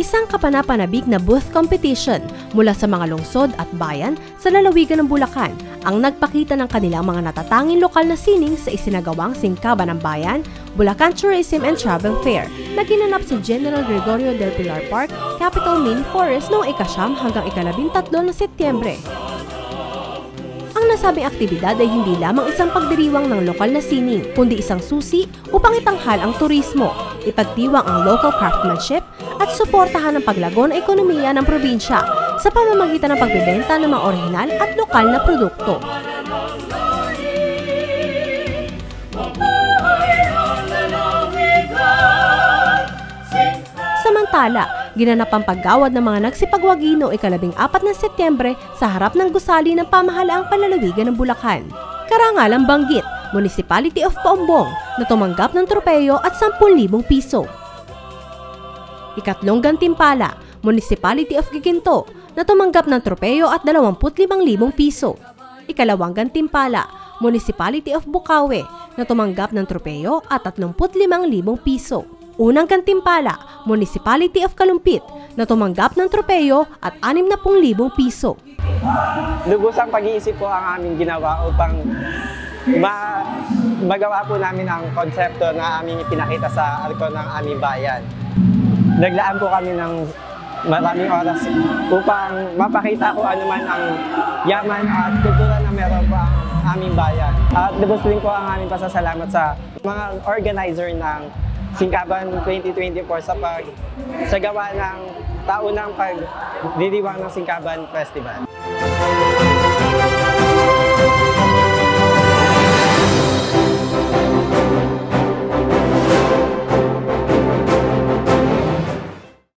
Isang kapanapanabik na booth competition mula sa mga lungsod at bayan sa lalawigan ng Bulacan ang nagpakita ng kanilang mga natatanging lokal na sining sa isinagawang Singkaban ng Bayan, Bulacan Tourism and Travel Fair na ginanap sa General Gregorio del Pilar Park, Capital Mini Forest noong ika-9 hanggang ika-13 ng Setyembre. Ang nasabing aktibidad ay hindi lamang isang pagdiriwang ng lokal na sining, kundi isang susi upang itanghal ang turismo, ipagdiwang ang local craftsmanship at suportahan ang paglago ng ekonomiya ng probinsya sa pamamagitan ng pagbebenta ng mga orihinal at lokal na produkto. Samantala, ginanap ang paggawad ng mga nagsipagwagi noong ika-14 ng Setyembre sa harap ng gusali ng pamahalaang panlalawigan ng Bulacan. Karangalang banggit, Municipality of Paombong na tumanggap ng tropeyo at 10,000 piso. Ikatlong gantimpala, Municipality of Giginto na tumanggap ng tropeyo at 25,000 piso. Ikalawang gantimpala, Municipality of Bukawi na tumanggap ng tropeyo at 35,000 piso. Unang gantimpala, Municipality of Kalumpit na tumanggap ng tropeyo at 60,000 piso. Lubusang pag-iisip po ang aming ginawa upang magawa po namin ang konsepto na aming ipinakita sa alko ng aming bayan. Naglaan po kami ng maraming oras upang mapakita ko ano man ang yaman at kultura na meron po ang aming bayan. At lubos din po ang aming pasasalamat sa mga organizer ng Singkaban 2024 sa gawa ng taunang pagdiriwang ng Singkaban Festival.